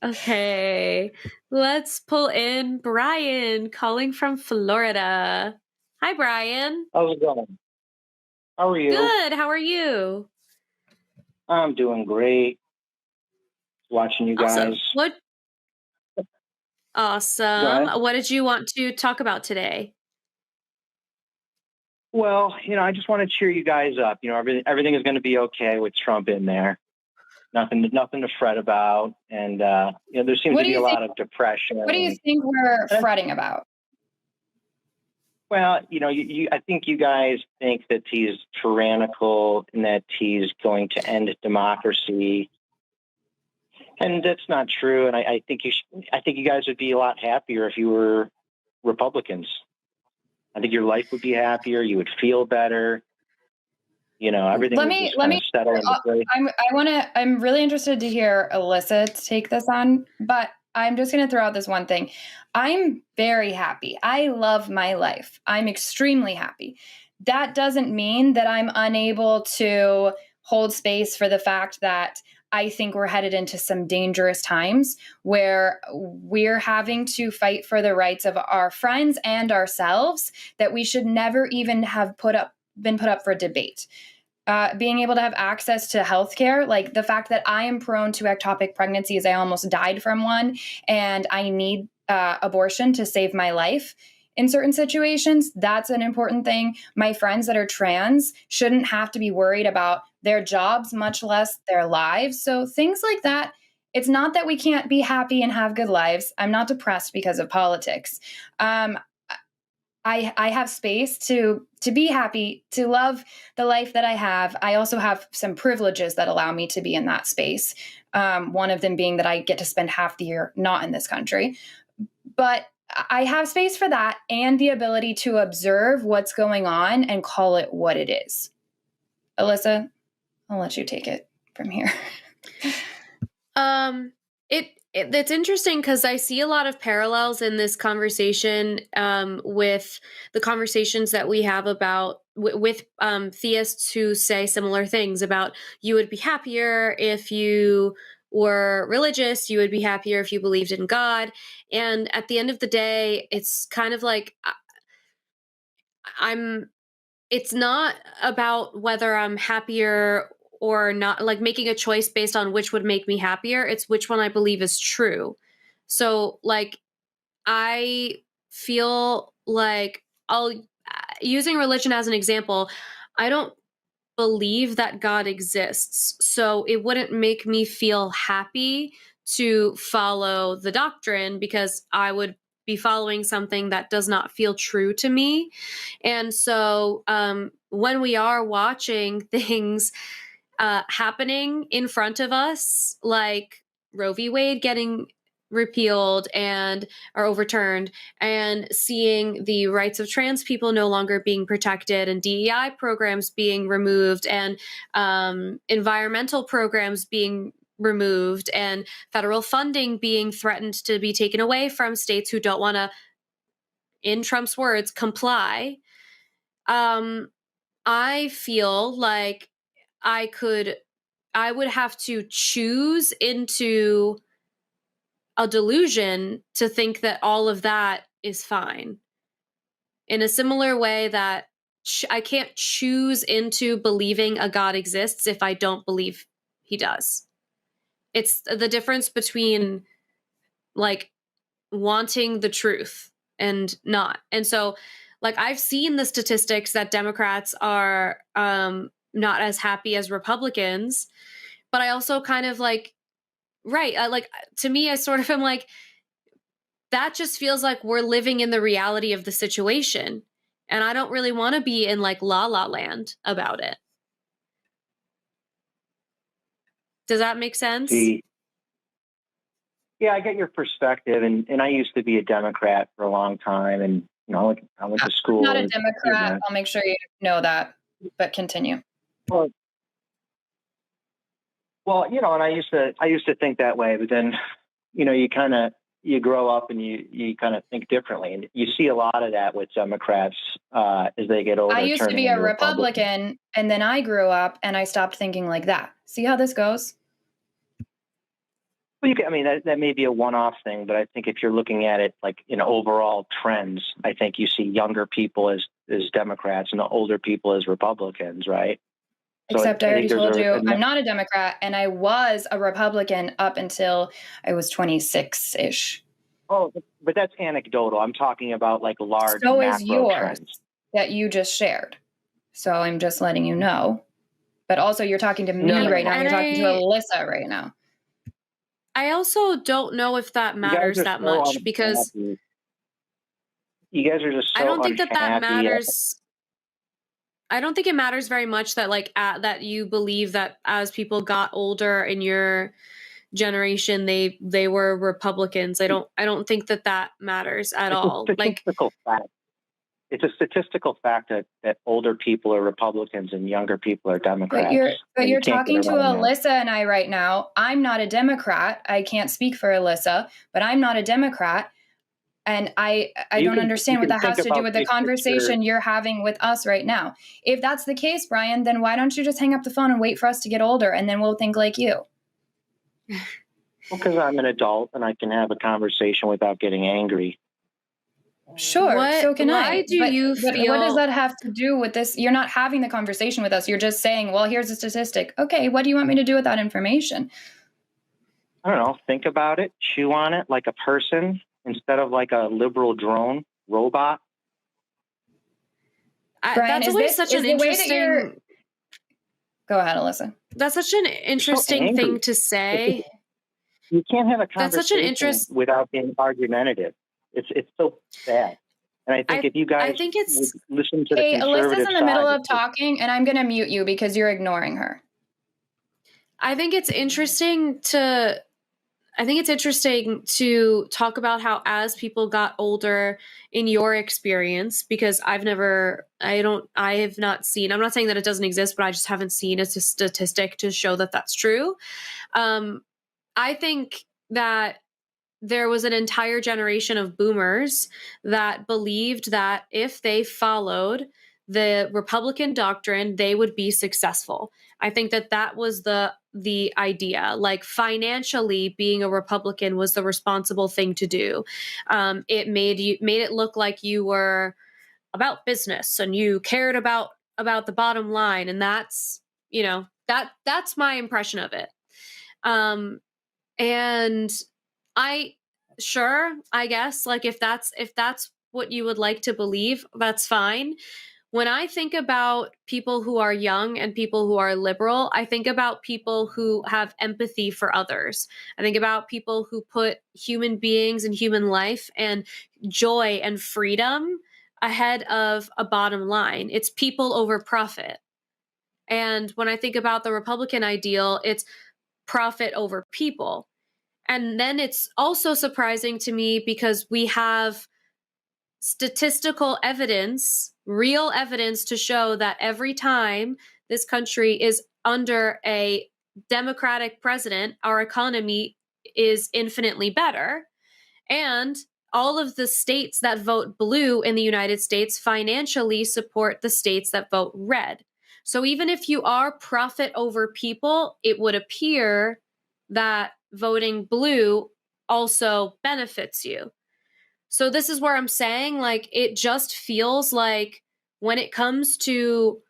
Okay, let's pull in Brian calling from Florida. Hi, Brian. How's it going? How are you? Good. How are you? I'm doing great. Watching you Awesome. guys. What? Go Awesome. ahead. What did you want to talk about today? Well, I just want to cheer you guys up. Everything is going to be okay with Trump in there. Nothing to fret about. And there seems What to do be a you lot think? of depression. What do you think we're And- fretting about? Well, I think you guys think that he's tyrannical and that he's going to end democracy, and that's not true. And I think you guys would be a lot happier if you were Republicans. I think your life would be happier. You would feel better. Everything would just kind of settle into place. I'm really interested to hear Alyssa take this on, but I'm just going to throw out this one thing. I'm very happy. I love my life. I'm extremely happy. That doesn't mean that I'm unable to hold space for the fact that I think we're headed into some dangerous times where we're having to fight for the rights of our friends and ourselves that we should never even have been put up for debate. Being able to have access to healthcare, like the fact that I am prone to ectopic pregnancies, I almost died from one, and I need abortion to save my life in certain situations, that's an important thing. My friends that are trans shouldn't have to be worried about their jobs, much less their lives. So things like that. It's not that we can't be happy and have good lives. I'm not depressed because of politics. I have space to be happy, to love the life that I have. I also have some privileges that allow me to be in that space. One of them being that I get to spend half the year not in this country. But I have space for that and the ability to observe what's going on and call it what it is. Alyssa, I'll let you take it from here. It's interesting because I see a lot of parallels in this conversation with the conversations that we have about with theists who say similar things about you would be happier if you were religious, you would be happier if you believed in God. And at the end of the day, it's kind of like it's not about whether I'm happier or not, like making a choice based on which would make me happier. It's which one I believe is true. So, like, I feel like using religion as an example, I don't believe that God exists. So it wouldn't make me feel happy to follow the doctrine because I would be following something that does not feel true to me. And so when we are watching things happening in front of us, like Roe v. Wade getting repealed and or overturned, and seeing the rights of trans people no longer being protected, and DEI programs being removed, and environmental programs being removed, and federal funding being threatened to be taken away from states who don't want to, in Trump's words, comply. I feel like I would have to choose into a delusion to think that all of that is fine. In a similar way that I can't choose into believing a God exists if I don't believe he does. It's the difference between like wanting the truth and not. And so, like, I've seen the statistics that Democrats are not as happy as Republicans, but I also kind of like, right, like, to me, I sort of am like, that just feels like we're living in the reality of the situation. And I don't really want to be in like la la land about it. Does that make sense? Yeah, I get your perspective, and I used to be a Democrat for a long time, and I went to school. I'm not a Democrat. I'll make sure you know that, but continue. Well, and I used to think that way, but then, you grow up and you kind of think differently, and you see a lot of that with Democrats as they get older. I used to be a Republican, and then I grew up and I stopped thinking like that. See how this goes? Well, that may be a one-off thing, but I think if you're looking at it like in overall trends, I think you see younger people as Democrats and the older people as Republicans, right? So Except I I think already there's told you I'm not a Democrat, and I was a Republican up until I was 26-ish. Oh, but that's anecdotal. I'm talking about like large So is macro yours trends. that you just shared. So I'm just letting you know. But also, you're talking to me No, right now. and You're talking to Alyssa right now. I also don't know if that you guys matters are that so much, because unhappy. You guys are just I so don't think that unhappy. matters. I don't think it matters very much that that you believe that as people got older in your generation they were Republicans. I don't think that matters at It's a all. Like, statistical fact. It's a statistical fact that older people are Republicans and younger people are Democrats. But You you're can't get talking to around that. Alyssa and I right now. I'm not a Democrat. I can't speak for Alyssa, but I'm not a Democrat. And I don't understand what that has to do with the conversation you're having with us right now. If that's the case, Brian, then why don't you just hang up the phone and wait for us to get older, and then we'll think like you? Because I'm an adult and I can have a conversation without getting angry. Sure, so can I. Why do you feel? What does that have to do with this? You're not having the conversation with us. You're just saying, well, here's a statistic. Okay, what do you want me to do with that information? I don't know. Think about it. Chew on it like a person instead of like a liberal drone robot. Brian, That's always such an interesting. Go ahead, Alyssa. That's such an interesting thing to say. You can't have a That's such an conversation without being argumentative. It's so sad. And I think if you guys would listen to the conservative Alyssa's in the middle side, of talking, and I'm going to mute you because you're ignoring her. I think it's interesting to talk about how as people got older in your experience, because I have not seen, I'm not saying that it doesn't exist, but I just haven't seen a statistic to show that that's true. I think that there was an entire generation of boomers that believed that if they followed the Republican doctrine, they would be successful. I think that was the idea. Like, financially, being a Republican was the responsible thing to do. It made it look like you were about business and you cared about the bottom line, and that's my impression of it. And I guess, like, if that's what you would like to believe, that's fine. When I think about people who are young and people who are liberal, I think about people who have empathy for others. I think about people who put human beings and human life and joy and freedom ahead of a bottom line. It's people over profit. And when I think about the Republican ideal, it's profit over people. And then it's also surprising to me because we have statistical evidence, real evidence to show that every time this country is under a Democratic president, our economy is infinitely better. And all of the states that vote blue in the United States financially support the states that vote red. So even if you are profit over people, it would appear that voting blue also benefits you. So this is where I'm saying, like, it just feels like when it comes to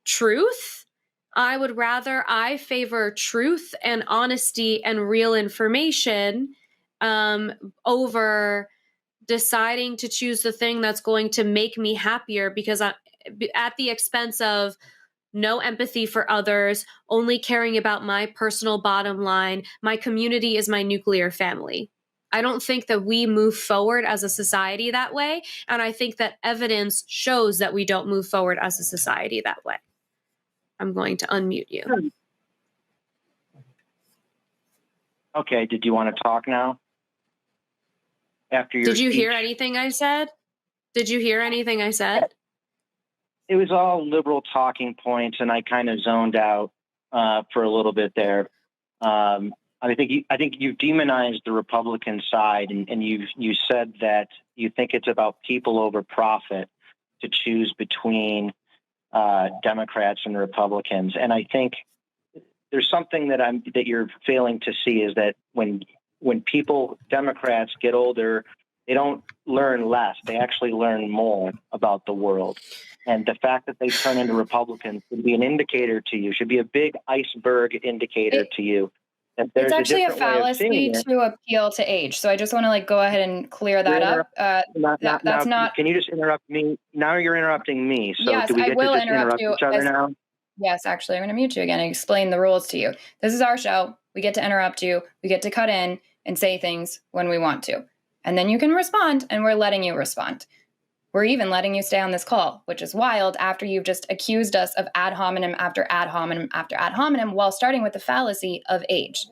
truth, I favor truth and honesty and real information over deciding to choose the thing that's going to make me happier, because at the expense of no empathy for others, only caring about my personal bottom line. My community is my nuclear family. I don't think that we move forward as a society that way. And I think that evidence shows that we don't move forward as a society that way. I'm going to unmute you. Okay, did you want to talk now? Did you hear anything I said? Did you hear anything I said? It was all liberal talking points, and I kind of zoned out for a little bit there. I think you demonized the Republican side, and you said that you think it's about people over profit to choose between Democrats and Republicans. And I think there's something that you're failing to see is that when Democrats get older, they don't learn less. They actually learn more about the world. And the fact that they turn into Republicans should be an indicator to you, should be a big iceberg indicator to you. That there's it's actually a fallacy to appeal to age. So I just want to go ahead and clear that up. That's not. Can you just interrupt me? Now you're interrupting me. So yes, do we get I will to just interrupt you each other now? Yes, actually, I'm going to mute you again and explain the rules to you. This is our show. We get to interrupt you. We get to cut in and say things when we want to. And then you can respond, and we're letting you respond. We're even letting you stay on this call, which is wild after you've just accused us of ad hominem after ad hominem after ad hominem while starting with the fallacy of age,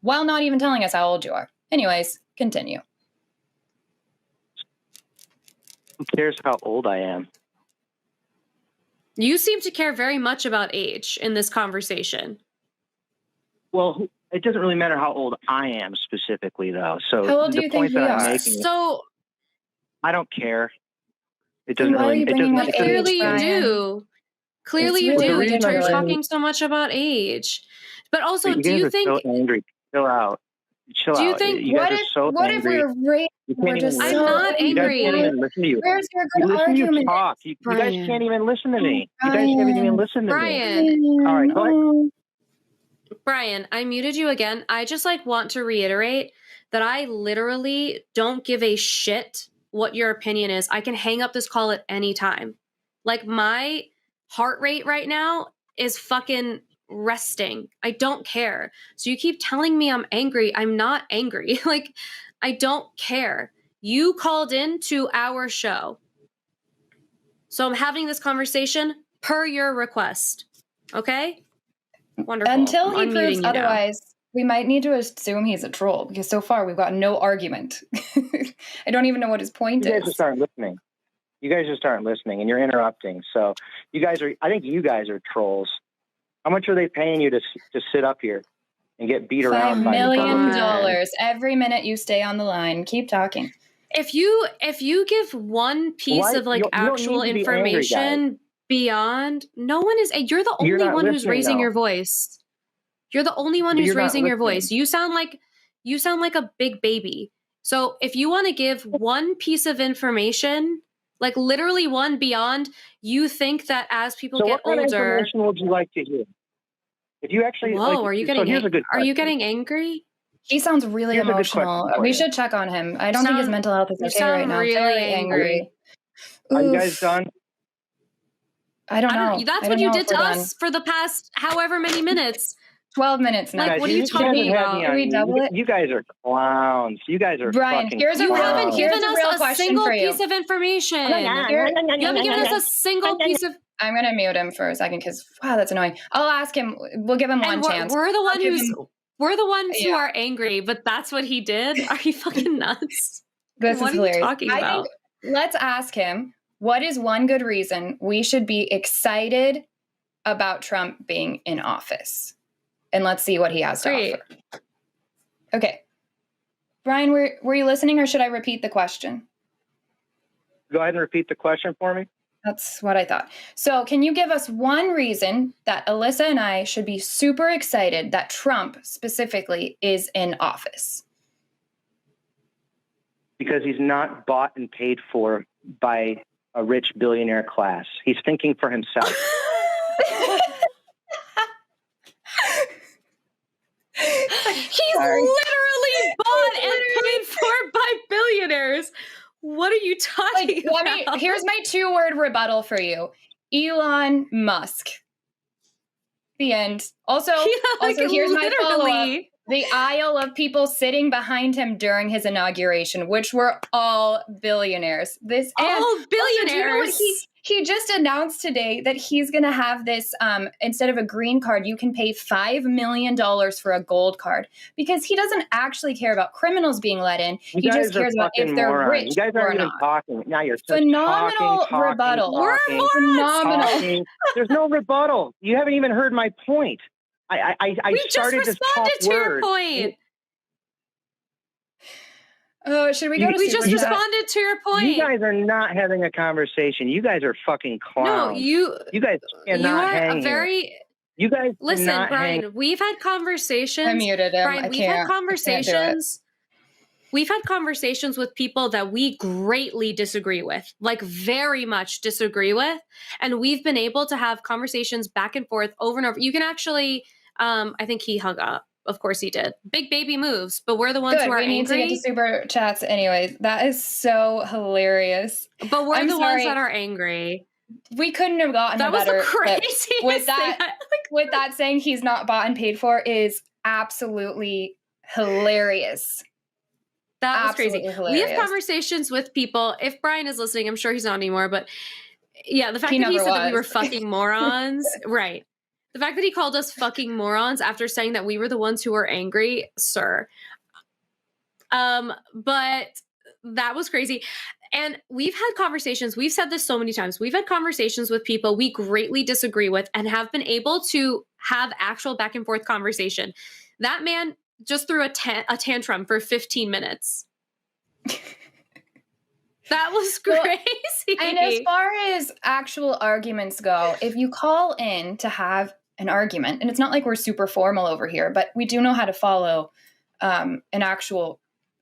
while not even telling us how old you are. Anyways, continue. Who cares how old I am? You seem to care very much about age in this conversation. Well, it doesn't really matter how old I am specifically, though. So how old do you think we are? So I don't care. It doesn't why really. Are you bringing up clearly age, you do. Clearly you do. You're talking so much about age, but also, do you think? So angry. Chill out. Chill out. Do you think? You guys are so what angry. if we're just I'm not angry. You guys can't even listen to you. Where's your good argument? You talk. You guys can't even listen to me. You guys can't even listen to me. All right, go ahead. Brian, I muted you again. I just want to reiterate that I literally don't give a shit what your opinion is. I can hang up this call at any time. My heart rate right now is fucking resting. I don't care. So you keep telling me I'm angry. I'm not angry. I don't care. You called into our show. So I'm having this conversation per your request. Okay? Wonderful. Until he proves otherwise, we might need to assume he's a troll because so far we've got no argument. I don't even know what his point is. You guys just aren't listening. You guys just aren't listening, and you're interrupting. So I think you guys are trolls. How much are they paying you to sit up here and get beat around by $5 million every minute you stay on the line? Keep talking. If you give one piece of actual information beyond, no one is. You're the only one who's raising your voice. You're the only one who's raising your voice. You sound like a big baby. So if you want to give one piece of information, literally one beyond, you think that as people get older. What kind of information would you like to hear? If you actually, are you getting angry? He sounds really emotional. We should check on him. I don't think his mental health is okay right now. Really angry. Are you guys done? I don't know. That's what you did to us for the past however many minutes. 12 minutes now. What are you talking about? Can we double it? You guys are clowns. You guys are Brian, fucking here's a You real, haven't given us a single piece of information. You haven't given us a single piece of... I'm going to mute him for a second because, wow, that's annoying. I'll ask him. We'll give him one chance. We're the ones who are angry, but that's what he did? Are you fucking nuts? This is hilarious. What are you talking about? Let's ask him, what is one good reason we should be excited about Trump being in office? And let's see what he has to offer. Okay. Brian, were you listening or should I repeat the question? Go ahead and repeat the question for me. That's what I thought. So can you give us one reason that Alyssa and I should be super excited that Trump specifically is in office? Because he's not bought and paid for by a rich billionaire class. He's thinking for himself. He's literally bought and paid for by billionaires. What are you talking about? Here's my 2-word rebuttal for you. Elon Musk. The end. Also, here's my follow-up. The aisle of people sitting behind him during his inauguration, which were all billionaires. Billionaires. Also, do you know what he just announced today that he's going to have this, instead of a green card, you can pay $5 million for a gold card because he doesn't actually care about criminals being let in. He just cares about if they're rich you guys aren't or even not. talking. Now you're phenomenal rebuttal. We're morons. There's no rebuttal. You haven't even heard my point. I started just to talk responded to your point. Should we go to We just responded to your point. You guys are not having a conversation. You guys are fucking clowns. No, you guys cannot hang here. You guys Listen, cannot Brian, hang. we've had conversations. I muted him. Brian, I we've had can't do it. conversations. We've had conversations with people that we greatly disagree with, like very much disagree with. And we've been able to have conversations back and forth over and over. You can actually, I think he hung up. Of course he did. Big baby moves, but we're the ones Good. who are We need to angry. get to super chats anyways. That is so hilarious. But we're I'm the sorry. ones that are angry. We couldn't have gotten That a was better the clip. craziest With that, thing. with that saying he's not bought and paid for is absolutely hilarious. That was Absolutely crazy. hilarious. We have conversations with people. If Brian is listening, I'm sure he's not anymore, but yeah, the fact He that he never said that we were was. fucking morons, right. The fact that he called us fucking morons after saying that we were the ones who were angry, sir. But that was crazy. And we've had conversations, we've said this so many times, we've had conversations with people we greatly disagree with and have been able to have actual back and forth conversation. That man just threw a tantrum for 15 minutes. That was crazy. And as far as actual arguments go, if you call in to have an argument, and it's not like we're super formal over here, but we do know how to follow an actual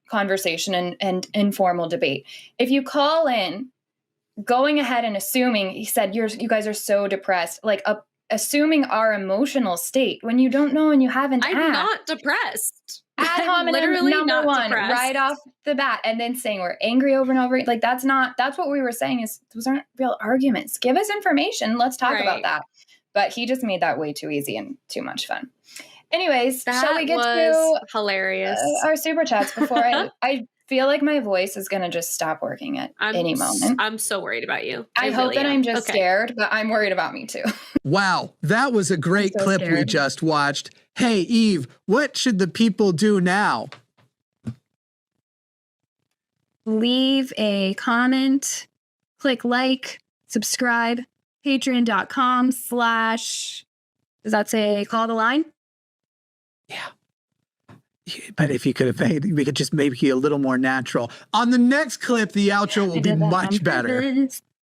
conversation and informal debate. If you call in, going ahead and assuming, he said, you guys are so depressed, like assuming our emotional state when you don't know and you haven't I'm asked. not depressed. Ad hominem, literally number not one, depressed. right off the bat, and then saying we're angry over and over. Like that's what we were saying is those aren't real arguments. Give us information. Let's talk about that. But he just made that way too easy and too much fun. Anyways, shall we get to hilarious our super chats before I feel like my voice is going to just stop working at any moment. I'm so worried about you. I hope that I'm just scared, but I'm worried about me too. Wow, that was a great clip we just watched. Hey, Eve, what should the people do now? Leave a comment, click like, subscribe, patreon.com/ does that say call the line? Yeah. But if you could have made, we could just make it a little more natural. On the next clip, the outro will be much better.